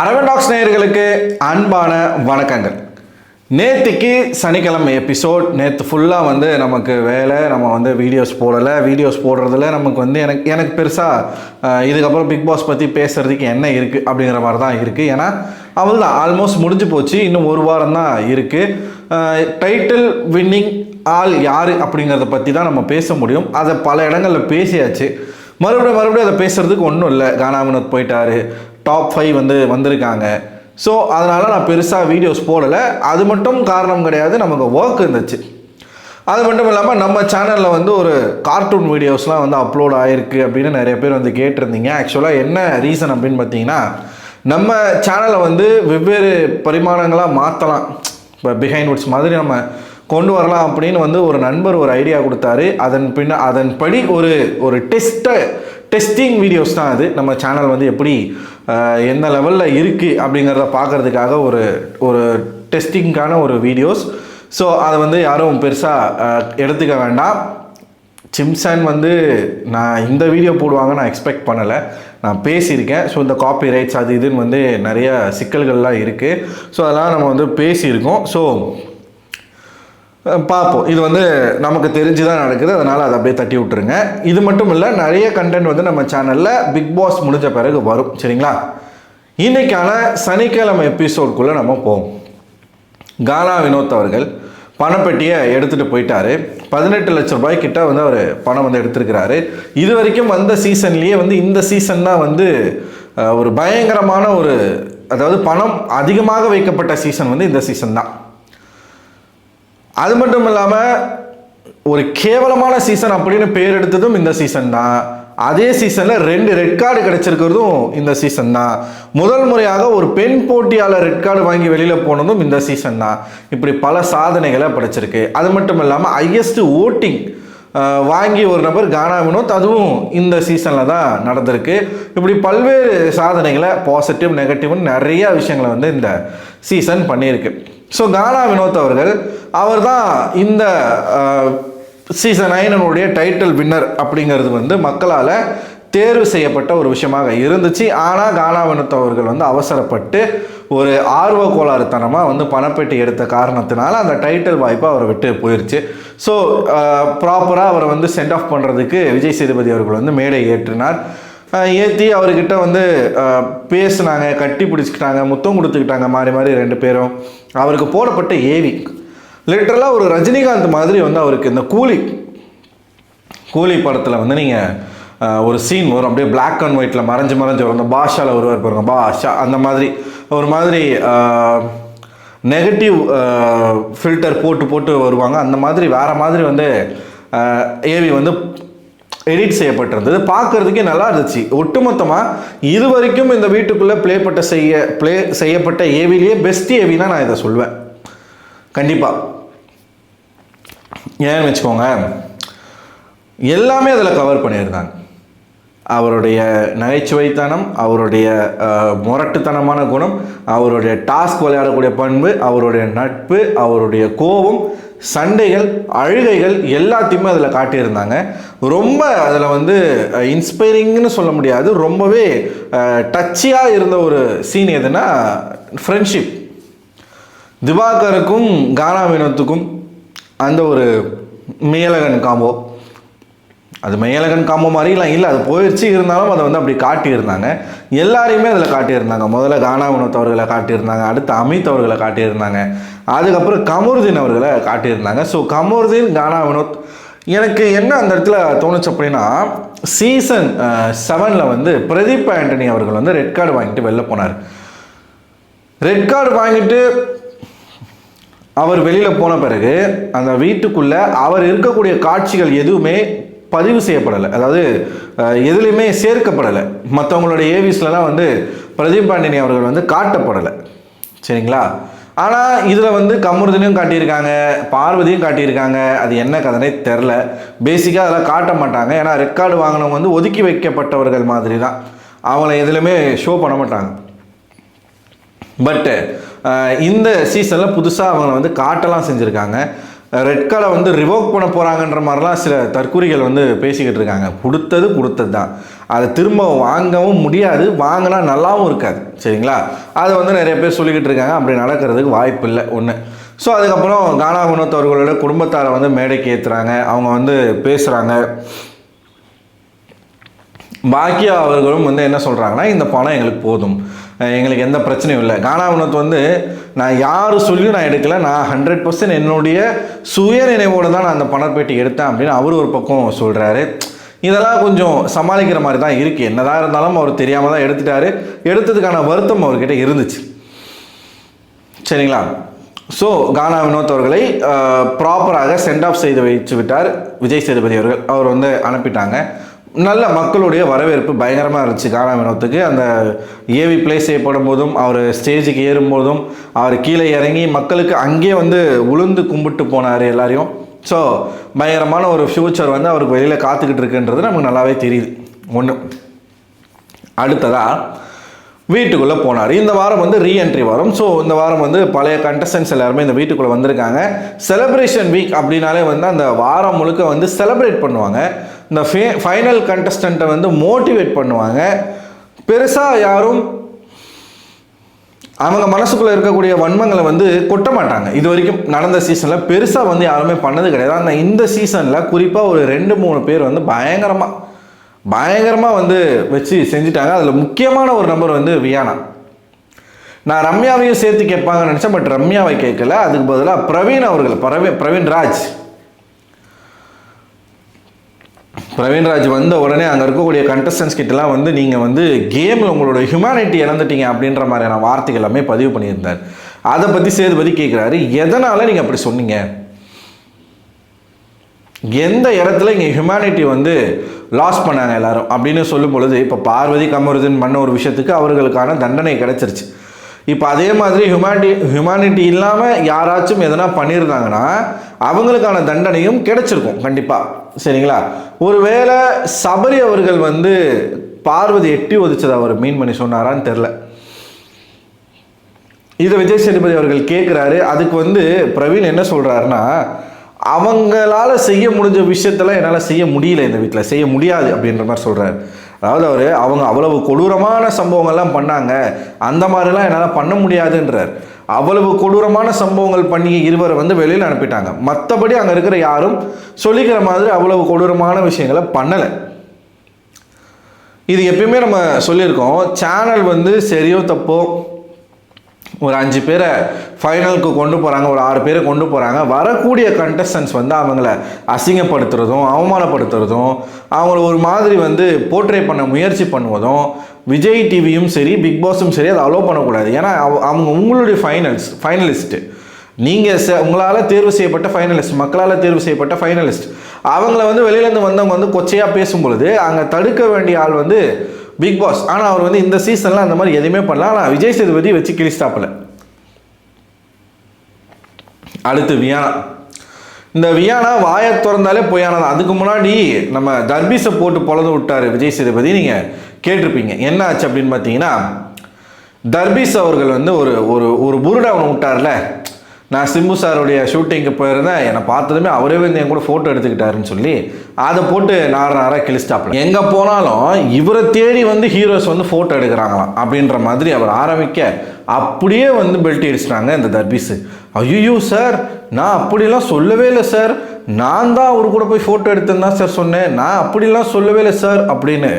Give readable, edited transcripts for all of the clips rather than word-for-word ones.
Aravind tax நேயர்களுக்கு அன்பான வணக்கங்கள். நேற்றுக்கு சனிக்கிழமை எபிசோட். நேற்று ஃபுல்லாக நமக்கு வேலை, நம்ம வீடியோஸ் போடலை. வீடியோஸ் போடுறதுல நமக்கு எனக்கு பெருசாக இதுக்கப்புறம் பிக் பாஸ் பற்றி பேசுகிறதுக்கு என்ன இருக்குது அப்படிங்கிற மாதிரி தான் இருக்குது. ஏன்னா அவள் தான் ஆல்மோஸ்ட் முடிஞ்சு போச்சு. இன்னும் ஒரு வாரம் தான் இருக்குது. டைட்டில் வின்னிங் ஆள் யார் அப்படிங்கிறத பற்றி தான் நம்ம பேச முடியும். அதை பல இடங்களில் பேசியாச்சு. மறுபடியும் அதை பேசுகிறதுக்கு ஒன்றும் இல்லை. கானா வினோத் போயிட்டாரு, டாப் 5 வந்திருக்காங்க. ஸோ அதனால் நான் பெருசாக வீடியோஸ் போடலை. அது மட்டும் காரணம் கிடையாது, நமக்கு ஒர்க் இருந்துச்சு. அது மட்டும் இல்லாமல் நம்ம சேனலில் ஒரு கார்ட்டூன் வீடியோஸ்லாம் அப்லோட் ஆகிருக்கு அப்படின்னு நிறைய பேர் கேட்டிருந்தீங்க. ஆக்சுவலாக என்ன ரீசன் அப்படின்னு பார்த்தீங்கன்னா, நம்ம சேனலை வெவ்வேறு பரிமாணங்களாக மாற்றலாம், இப்போ பிஹைண்ட் வுட்ஸ் மாதிரி நம்ம கொண்டு வரலாம் அப்படின்னு ஒரு நண்பர் ஒரு ஐடியா கொடுத்தாரு. அதன்படி ஒரு டெஸ்டிங் வீடியோஸ் தான் அது. நம்ம சேனல் எப்படி எந்த லெவலில் இருக்குது அப்படிங்கிறத பார்க்குறதுக்காக ஒரு டெஸ்டிங்கான ஒரு வீடியோஸ். ஸோ அதை யாரும் பெருசாக எடுத்துக்க வேண்டாம். சிம்சன் நான் இந்த வீடியோ போடுவாங்க நான் எக்ஸ்பெக்ட் பண்ணலை. நான் பேசியிருக்கேன். ஸோ இந்த காப்பி ரைட்ஸ் அது இதுன்னு நிறைய சிக்கல்கள்லாம் இருக்குது. ஸோ அதெல்லாம் நம்ம பேசியிருக்கோம். ஸோ பார்ப்போம். இது நமக்கு தெரிஞ்சு தான் நடக்குது. அதனால் அதை அப்படியே தட்டி விட்டுருங்க. இது மட்டும் இல்லை, நிறைய கண்டென்ட் நம்ம சேனலில் பிக் பாஸ் முடிஞ்ச பிறகு வரும். சரிங்களா? இன்றைக்கான சனிக்கிழமை எபிசோட்குள்ளே நம்ம போவோம். கானா வினோத் அவர்கள் பணப்பெட்டியை எடுத்துகிட்டு போயிட்டாரு. 18 லட்ச ரூபாய் கிட்ட அவர் பணம் எடுத்திருக்கிறாரு. இது வரைக்கும் வந்த சீசன்லேயே இந்த சீசன் தான் ஒரு பயங்கரமான அதாவது பணம் அதிகமாக வைக்கப்பட்ட சீசன் இந்த சீசன் தான். அது மட்டும் இல்லாமல் ஒரு கேவலமான சீசன் அப்படின்னு பேர் எடுத்ததும் இந்த சீசன் தான். அதே சீசனில் 2 ரெட் கார்டு கிடைச்சிருக்கிறதும் இந்த சீசன் தான். முதல் முறையாக ஒரு பெண் போட்டியாளர் ரெட் கார்டு வாங்கி வெளியில் போனதும் இந்த சீசன் தான். இப்படி பல சாதனைகளை படைச்சிருக்கு. அது மட்டும் இல்லாமல் ஹையஸ்ட் ஓட்டிங் வாங்கி ஒரு நபர் கானா வினோத், அதுவும் இந்த சீசனில் தான் நடந்திருக்கு. இப்படி பல்வேறு சாதனைகளை பாசிட்டிவ் நெகட்டிவ்னு நிறைய விஷயங்களை இந்த சீசன் பண்ணியிருக்கு. ஸோ கானா வினோத் அவர் தான் இந்த சீசன் 9 டைட்டில் வின்னர் அப்படிங்கிறது மக்களால் தேர்வு செய்யப்பட்ட ஒரு விஷயமாக இருந்துச்சு. ஆனால் கானா வினோத் அவர்கள் அவசரப்பட்டு ஒரு ஆர்வ கோளாறுத்தனமாக பணப்பெட்டி எடுத்த காரணத்தினால அந்த டைட்டில் வாய்ப்பை அவரை விட்டு போயிடுச்சு. ஸோ ப்ராப்பராக அவரை சென்ட் ஆஃப் பண்ணுறதுக்கு விஜய் சேதுபதி அவர்கள் மேடை ஏற்றினார். ஏற்றி அவர்கிட்ட பேசுனாங்க, கட்டி பிடிச்சிக்கிட்டாங்க, முத்தம் கொடுத்துக்கிட்டாங்க, மாறி மாறி 2 பேரும். அவருக்கு போடப்பட்ட ஏவி லிட்டரலாக ஒரு ரஜினிகாந்த் மாதிரி அவருக்கு இந்த கூலி படத்தில் நீங்கள் ஒரு சீன் வரும், அப்படியே பிளாக் அண்ட் ஒயிட்டில் மறைஞ்சு வரும். அந்த பாஷாவில் ஒருவர் பாருங்க, பாஷா அந்த மாதிரி ஒரு மாதிரி நெகட்டிவ் ஃபில்டர் போட்டு வருவாங்க. அந்த மாதிரி வேறு மாதிரி ஏவி எடிட் செய்யப்பட்டிருந்தது. பார்க்குறதுக்கே நல்லா இருந்துச்சு. ஒட்டுமொத்தமாக இது வரைக்கும் இந்த வீட்டுக்குள்ளே ப்ளே செய்யப்பட்ட ஏவிலேயே பெஸ்ட் ஏவினா நான் இதை சொல்வேன் கண்டிப்பாக. ஏன்னு வச்சுக்கோங்க, எல்லாமே அதில் கவர் பண்ணியிருந்தாங்க. அவருடைய நகைச்சுவைத்தனம், அவருடைய முரட்டுத்தனமான குணம், அவருடைய டாஸ்க் விளையாடக்கூடிய பண்பு, அவருடைய நட்பு, அவருடைய கோபம், சண்டைகள், அழுகைகள் எல்லாத்தையுமே அதில் காட்டியிருந்தாங்க. ரொம்ப அதில் இன்ஸ்பைரிங்னு சொல்ல முடியாது, ரொம்பவே டச்சியாக இருந்த ஒரு சீன் எதுனா ஃப்ரெண்ட்ஷிப். திவாகருக்கும் கானா வினோத்துக்கும் அந்த ஒரு மேலகன் காம்போ, அது மேலகன் காம்போ மாதிரிலாம் இல்லை, அது போயிடுச்சு. இருந்தாலும் அதை அப்படி காட்டியிருந்தாங்க. எல்லாரையுமே அதில் காட்டியிருந்தாங்க. முதல்ல கானா வினோத் அவர்களை காட்டியிருந்தாங்க, அடுத்து அமித் அவர்களை காட்டியிருந்தாங்க, அதுக்கப்புறம் கமருதீன் அவர்களை காட்டியிருந்தாங்க. ஸோ கமருதீன், கானா வினோத், எனக்கு என்ன அந்த இடத்துல தோணுச்சு அப்படின்னா, சீசன் 7 பிரதீப் ஆண்டனி அவர்கள் ரெட் கார்டு வாங்கிட்டு வெளில போனார். ரெட் கார்டு வாங்கிட்டு அவர் வெளியில் போன பிறகு அந்த வீட்டுக்குள்ளே அவர் இருக்கக்கூடிய காட்சிகள் எதுவுமே பதிவு செய்யப்படலை, அதாவது எதுலேயுமே சேர்க்கப்படலை. மற்றவங்களுடைய ஏவிஸ்லாம் பிரதீப் ஆண்டனி அவர்கள் காட்டப்படலை. சரிங்களா? ஆனால் இதில் கமருதீனையும் காட்டியிருக்காங்க, பார்வதியும் காட்டியிருக்காங்க. அது என்ன கதனே தெரில. பேசிக்காக அதெல்லாம் காட்ட மாட்டாங்க. ஏன்னா ரெக்கார்டு வாங்கினவங்க ஒதுக்கி வைக்கப்பட்டவர்கள் மாதிரி தான். அவங்கள எதுலையுமே ஷோ பண்ண மாட்டாங்க. பட்டு இந்த சீசனில் புதுசாக அவங்க காட்டலாம் செஞ்சுருக்காங்க. ரெட் கார்டை ரிவோக் பண்ண போகிறாங்கன்ற மாதிரிலாம் சில தற்கூறிகள் பேசிக்கிட்டு இருக்காங்க. கொடுத்தது தான். அதை திரும்ப வாங்கவும் முடியாது, வாங்கினா நல்லாவும் இருக்காது. சரிங்களா? அதை வந்து நிறைய பேர் சொல்லிக்கிட்டு இருக்காங்க. அப்படி நடக்கிறதுக்கு வாய்ப்பு இல்லை ஒன்று. ஸோ அதுக்கப்புறம் கானா வினோத் அவர்களோட குடும்பத்தாரை வந்து மேடைக்கு ஏற்றுறாங்க, அவங்க வந்து பேசுகிறாங்க. பாக்கியா அவர்களும் வந்து என்ன சொல்கிறாங்கன்னா, இந்த பணம் எங்களுக்கு போதும், எங்களுக்கு எந்த பிரச்சனையும் இல்லை. கானா வினோத் வந்து நான் யார் சொல்லியும் நான் எடுக்கலை, நான் 100% என்னுடைய சுய நினைவோடு தான் நான் அந்த பணப்பேட்டி எடுத்தேன் அப்படின்னு அவர் ஒரு பக்கம் சொல்கிறாரு. இதெல்லாம் கொஞ்சம் சமாளிக்கிற மாதிரி தான் இருக்குது. என்னதான் இருந்தாலும் அவர் தெரியாமல் தான் எடுத்துட்டாரு. எடுத்ததுக்கான வருத்தம் அவர்கிட்ட இருந்துச்சு. சரிங்களா? ஸோ கானா வினோத் அவர்களை ப்ராப்பராக சென்ட் ஆஃப் செய்து வைத்து விட்டார் விஜய் சேதுபதி அவர்கள். அவர் வந்து அனுப்பிட்டாங்க. நல்ல மக்களுடைய வரவேற்பு பயங்கரமாக இருந்துச்சு கானா வினோத்துக்கு. அந்த ஏவி பிளே செய்யப்படும் போதும், அவர் ஸ்டேஜுக்கு ஏறும்போதும், அவர் கீழே இறங்கி மக்களுக்கு அங்கேயே வந்து உளுந்து கும்பிட்டு போனார் எல்லாரையும். ஸோ பயங்கரமான ஒரு ஃப்யூச்சர் வந்து அவருக்கு வெளியில் காத்துக்கிட்டு இருக்குன்றது நமக்கு நல்லாவே தெரியுது. ஒன்று. அடுத்ததாக வீட்டுக்குள்ளே போனார். இந்த வாரம் வந்து ரீஎன்ட்ரி வரும். ஸோ இந்த வாரம் வந்து பழைய கண்டஸ்டன்ஸ் எல்லாருமே இந்த வீட்டுக்குள்ளே வந்திருக்காங்க. செலிப்ரேஷன் வீக் அப்படின்னாலே வந்து அந்த வாரம் முழுக்க வந்து செலிப்ரேட் பண்ணுவாங்க. இந்த ஃபைனல் கண்டஸ்டண்ட்டை வந்து மோட்டிவேட் பண்ணுவாங்க. பெருசாக யாரும் அவங்க மனசுக்குள்ளே இருக்கக்கூடிய வன்மங்களை வந்து கொட்ட மாட்டாங்க. இது வரைக்கும் நடந்த சீசனில் பெருசாக வந்து யாருமே பண்ணது கிடையாது. ஆனால் இந்த சீசனில் குறிப்பாக ஒரு 2-3 பேர் வந்து பயங்கரமாக வந்து வச்சு செஞ்சுட்டாங்க. அதில் முக்கியமான ஒரு நம்பர் வந்து வியானா. நான் ரம்யாவையும் சேர்த்து கேட்பாங்கன்னு நினச்சேன், பட் ரம்யாவை கேட்கல. அதுக்கு பதிலாக பிரவீன் அவர்கள், பிரவீன் ராஜ் வந்த உடனே அங்கே இருக்கக்கூடிய கண்டஸ்டன்ஸ் கிட்டலாம் வந்து நீங்கள் வந்து கேமில் உங்களோட ஹியூமனிட்டி இழந்துட்டீங்க அப்படின்ற மாதிரியான வார்த்தைகள் எல்லாமே பதிவு பண்ணியிருந்தார். அதை பற்றி சேதுபதி கேட்குறாரு, எதனால் நீங்கள் அப்படி சொன்னீங்க, எந்த இடத்துல இங்கே ஹியூமனிட்டி வந்து லாஸ் பண்ணாங்க எல்லாரும் அப்படின்னு சொல்லும் பொழுது, இப்போ பார்வதி கமருதீன் பண்ண ஒரு விஷயத்துக்கு அவர்களுக்கான தண்டனை கிடைச்சிருச்சு. இப்போ அதே மாதிரி ஹியூமனிட்டி இல்லாமல் யாராச்சும் எதனா பண்ணியிருந்தாங்கன்னா அவங்களுக்கான தண்டனையும் கிடைச்சிருக்கும் கண்டிப்பாக. சரிங்களா? ஒருவேளை சபரி அவர்கள் வந்து பார்வதி எட்டி ஒதிச்சதை அவர் மீன் பண்ணி சொன்னாரான்னு தெரில. இதை விஜய் சேதுபதி அவர்கள் கேட்குறாரு. அதுக்கு வந்து பிரவீன் என்ன சொல்கிறாருன்னா, அவங்களால செய்ய முடிஞ்ச விஷயத்தெல்லாம் என்னால் செய்ய முடியல, இந்த வீட்டில் செய்ய முடியாது அப்படின்ற மாதிரி சொல்கிறார். அதாவது அவங்க அவ்வளவு கொடூரமான சம்பவங்கள்லாம் பண்ணாங்க, அந்த மாதிரிலாம் என்னால் பண்ண முடியாதுன்றார். அவ்வளவு கொடூரமான சம்பவங்கள் பண்ணி இருவரை வந்து வெளியில் அனுப்பிட்டாங்க. மற்றபடி அங்கே இருக்கிற யாரும் சொல்லிக்கிற மாதிரி அவ்வளவு கொடூரமான விஷயங்களை பண்ணலை. இது எப்பயுமே நம்ம சொல்லியிருக்கோம். சேனல் வந்து சரியோ தப்போ ஒரு 5 பேரை ஃபைனலுக்கு கொண்டு போகிறாங்க, ஒரு 6 பேரை கொண்டு போகிறாங்க. வரக்கூடிய கண்டஸ்டன்ஸ் வந்து அவங்கள அசிங்கப்படுத்துறதும் அவமானப்படுத்துறதும் அவங்கள ஒரு மாதிரி வந்து போர்ட்ரே பண்ண முயற்சி பண்ணுவதும் விஜய் டிவியும் சரி பிக் பாஸும் சரி அதை அலோவ் பண்ணக்கூடாது. ஏன்னா அவங்க உங்களுடைய ஃபைனலிஸ்ட்டு, நீங்கள் உங்களால் தேர்வு செய்யப்பட்ட ஃபைனலிஸ்ட், மக்களால் தேர்வு செய்யப்பட்ட ஃபைனலிஸ்ட். அவங்கள வந்து வெளியிலேருந்து வந்தவங்க வந்து கொச்சையாக பேசும் பொழுது அங்கே தடுக்க வேண்டிய ஆள் வந்து பிக் பாஸ். ஆனால் அவர் வந்து இந்த சீசனில் அந்த மாதிரி எதுவுமே பண்ணலாம். ஆனால் விஜய் சேதுபதி வச்சு கிழிஸ்டாப்பில். அடுத்து வியானா. இந்த வியானா வாயை திறந்தாலே பொய்யானது. அதுக்கு முன்னாடி நம்ம தர்பீஸை போட்டு பொழந்து விட்டார் விஜய் சேதுபதி. நீங்கள் கேட்டிருப்பீங்க என்ன ஆச்சு அப்படின்னு பார்த்தீங்கன்னா, தர்பீஸ் அவர்கள் வந்து ஒரு புருடா ஒன்று விட்டார்ல. நான் சிம்பு சாருடைய ஷூட்டிங்க்கு போயிருந்தேன், என்னை பார்த்ததுமே அவரே வந்து என் கூட ஃபோட்டோ எடுத்துக்கிட்டாருன்னு சொல்லி அதை போட்டு நாராக கிழிஸ்டாப்பில். எங்கே போனாலும் இவரை தேடி வந்து ஹீரோஸ் வந்து ஃபோட்டோ எடுக்கிறாங்களாம் அப்படின்ற மாதிரி அவர் ஆரம்பிக்க அப்படியே வந்து பெல்ட் அடிச்சிட்டாங்க இந்த தர்பீஸு. ஐயோ சார், நான் அப்படிலாம் சொல்லவே இல்லை சார், நான் தான் அவர் கூட போய் ஃபோட்டோ எடுத்தேன்னு தான் சார் சொன்னேன், நான் அப்படிலாம் சொல்லவே இல்லை சார் அப்படின்னு.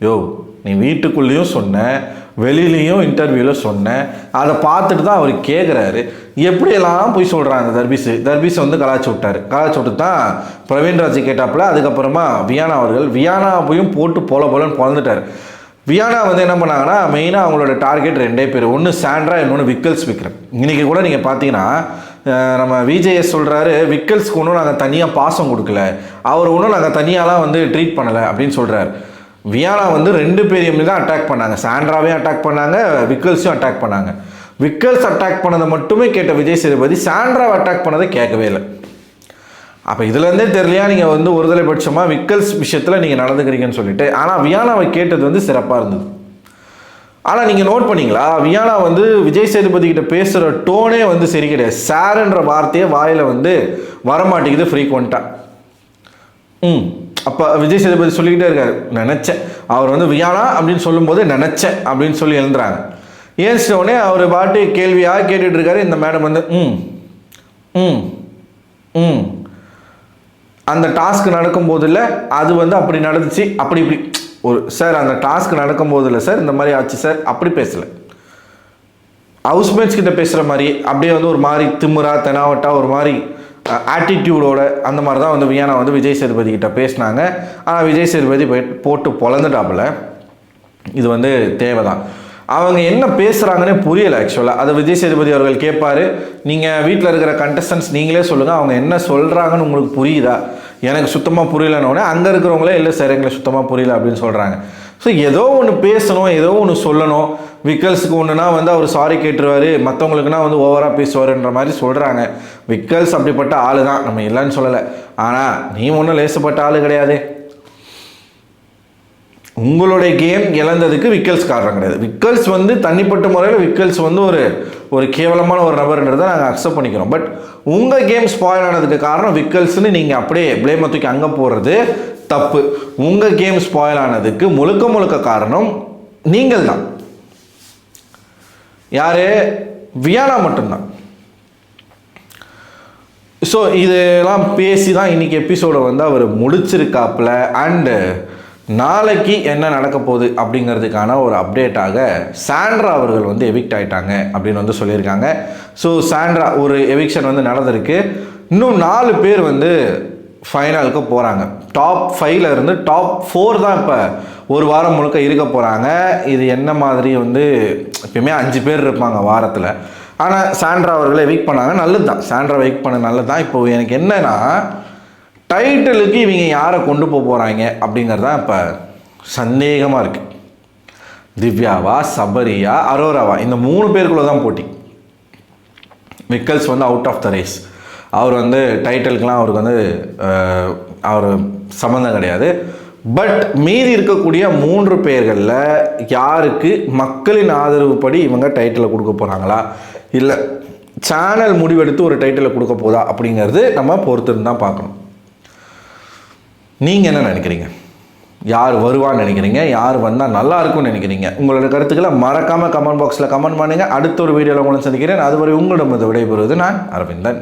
யோ, நீ வீட்டுக்குள்ளேயும் சொன்ன, வெளியிலையும் இன்டர்வியூவில் சொன்னேன், அதை பார்த்துட்டு தான் அவர் கேட்குறாரு. எப்படியெல்லாம் போய் சொல்கிறாங்க தர்பீஸ் வந்து கலாச்சி விட்டு தான் பிரவீன் ராஜ் கேட்டாப்புல. அதுக்கப்புறமா வியானா அவர்கள் வியானாவையும் போட்டு போலன்னு பிறந்துட்டார். வியானா வந்து என்ன பண்ணாங்கன்னா, மெயினாக அவங்களோட டார்கெட் 2 பேர், ஒன்று சாண்ட்ரா, இன்னொன்று விக்கல்ஸ் விக்ரம். இன்றைக்கி கூட நீங்கள் பார்த்தீங்கன்னா நம்ம விஜேஎஸ் சொல்கிறாரு, விக்கல்ஸ்க்கு ஒன்றும் நாங்கள் தனியாக பாசம் கொடுக்கல, அவர் ஒன்றும் நாங்கள் தனியாலாம் வந்து ட்ரீட் பண்ணலை அப்படின்னு சொல்கிறார். வியானா வந்து 2 பேரையுமே தான் அட்டாக் பண்ணாங்க. சாண்ட்ராவையும் அட்டாக் பண்ணாங்க, விக்கல்ஸையும் அட்டாக் பண்ணாங்க. விக்கல்ஸ் அட்டாக் பண்ணதை மட்டுமே கேட்ட விஜய் சேதுபதி சாண்ட்ராவை அட்டாக் பண்ணதை கேட்கவே இல்லை. அப்போ இதுலேருந்தே தெரியலையா நீங்கள் வந்து ஒருதலை பட்சமாக விக்கல்ஸ் விஷயத்தில் நீங்கள் நடந்துக்கிறீங்கன்னு சொல்லிட்டு. ஆனால் வியானாவை கேட்டது வந்து சிறப்பாக இருந்தது. ஆனால் நீங்கள் நோட் பண்ணிங்களா, வியானா வந்து விஜய் சேதுபதி கிட்ட பேசுகிற டோனே வந்து சரி கிடையாது. சார்ன்ற வார்த்தையே வாயில் வந்து வரமாட்டேங்குது ஃப்ரீக்வெண்ட்டாக. அப்போ விஜய் சேதுபதி சொல்லிக்கிட்டே இருக்காரு, நினச்சேன். அவர் வந்து வியானா அப்படின்னு சொல்லும்போது நினச்சேன் அப்படின்னு சொல்லி எழுந்துறாங்க. ஏன்ஸ்டோடனே அவர் பாட்டு கேள்வியாக கேட்டுட்டு இருக்காரு. இந்த மேடம் வந்து அந்த டாஸ்க் நடக்கும்போது இல்லை, அது வந்து அப்படி நடந்துச்சு, அப்படி இப்படி ஒரு சார் அந்த டாஸ்க் நடக்கும்போது இல்லை சார், இந்த மாதிரி ஆச்சு சார், அப்படி பேசலை. ஹவுஸ்மேட்ஸ் கிட்ட பேசுகிற மாதிரி அப்படியே வந்து ஒரு மாதிரி திமுறா தெனாவட்டா ஒரு மாதிரி ஆட்டிடியூடோட அந்த மாதிரி தான் வந்து வியானா வந்து விஜய் சேதுபதி கிட்ட பேசினாங்க. ஆனால் விஜய் சேதுபதி போட்டு பொழந்துட்டாப்புல. இது வந்து தேவைதான். அவங்க என்ன பேசுகிறாங்கன்னே புரியலை ஆக்சுவலாக. அதை விஜய் சேதுபதி அவர்கள் கேட்பார், நீங்கள் வீட்டில் இருக்கிற கண்டஸ்டன்ஸ் நீங்களே சொல்லுங்கள், அவங்க என்ன சொல்கிறாங்கன்னு உங்களுக்கு புரியுதா? எனக்கு சுத்தமாக புரியலன்னொடனே அங்கே இருக்கிறவங்களே இல்லை சார் எங்களுக்கு சுத்தமாக புரியல அப்படின்னு சொல்கிறாங்க. ஸோ ஏதோ ஒன்று பேசணும், ஏதோ ஒன்று சொல்லணும். விக்கல்ஸுக்கு ஒன்றுனா வந்து அவர் சாரி கேட்டுருவார், மற்றவங்களுக்குனா வந்து ஓவராக பேசுவாருன்ற மாதிரி சொல்கிறாங்க. விக்கல்ஸ் அப்படிப்பட்ட ஆள் தான், நம்ம இல்லைன்னு சொல்லலை. ஆனால் நீ ஒன்றும் லேசப்பட்ட ஆள் கிடையாது. உங்களுடைய கேம் இழந்ததுக்கு விக்கல்ஸ் காரணம் கிடையாது. விக்கல்ஸ் வந்து தனிப்பட்ட முறையில் விக்கல்ஸ் வந்து ஒரு கேவலமான ஒரு நபர்ன்றதை நாங்கள் அக்செப்ட் பண்ணிக்கிறோம். பட் உங்கள் கேம் ஸ்பாயில் ஆனதுக்கு காரணம் விக்கல்ஸ்னு நீங்கள் அப்படியே ப்ளேமை தூக்கி அங்கே போடுறது தப்பு. உங்கள் கேம் ஸ்பாயில் ஆனதுக்கு முழுக்க காரணம் நீங்கள் தான். யார்? வியானா மட்டும்தான். ஸோ இதெல்லாம் பேசி தான் இன்றைக்கி எபிசோடை வந்து அவர் முடிச்சிருக்காப்புல. அண்டு நாளைக்கு என்ன நடக்க போகுது அப்படிங்கிறதுக்கான ஒரு அப்டேட்டாக சாண்ட்ரா அவர்கள் வந்து எவிக்ட் ஆகிட்டாங்க அப்படின்னு வந்து சொல்லியிருக்காங்க. ஸோ சாண்ட்ரா ஒரு எவிக்ஷன் வந்து நடந்திருக்கு. இன்னும் 4 பேர் வந்து ஃபைனலுக்கு போகிறாங்க. டாப் 5ல் இருந்து டாப் 4 தான் இப்போ ஒரு வாரம் முழுக்க இருக்க போகிறாங்க. இது என்ன மாதிரி வந்து எப்பயுமே 5 பேர் இருப்பாங்க வாரத்தில். ஆனால் சாண்ட்ரா அவர்களை எவிக்ட் பண்ணாங்க, நல்லது தான். சாண்ட்ரா எவிக்ட் பண்ண நல்லது தான். இப்போ எனக்கு என்னன்னா, டைட்டிலுக்கு இவங்க யாரை கொண்டு போகிறாங்க அப்படிங்கிறது தான் இப்போ சந்தேகமாக இருக்குது. திவ்யாவா, சபரியா, அரோராவா, இந்த 3 பேருக்குள்ளே தான் போட்டி. விக்கல்ஸ் வந்து அவுட் ஆஃப் த ரேஸ். அவர் வந்து டைட்டிலுக்கெலாம் அவருக்கு வந்து அவர் சம்மந்தம் கிடையாது. பட் மீதி இருக்கக்கூடிய 3 பேர்களில் யாருக்கு மக்களின் ஆதரவு படி இவங்க டைட்டிலை கொடுக்க போகிறாங்களா, இல்லை சேனல் முடிவெடுத்து ஒரு டைட்டிலை கொடுக்க போதா அப்படிங்கிறது நம்ம பொறுத்திருந்து தான் பார்க்கணும். நீங்கள் என்ன நினைக்கிறீங்க? யார் வருவான்னு நினைக்கிறீங்க? யார் வந்தால் நல்லா இருக்கும்னு நினைக்கிறீங்க? உங்களோட கருத்துக்களை மறக்காமல் கமெண்ட் பாக்ஸில் கமெண்ட் பண்ணுங்கள். அடுத்த ஒரு வீடியோவில் உங்களை சந்திக்கிறேன். அதுவரை உங்களிடம் விடைபெறுவது நான் அரவிந்தன்.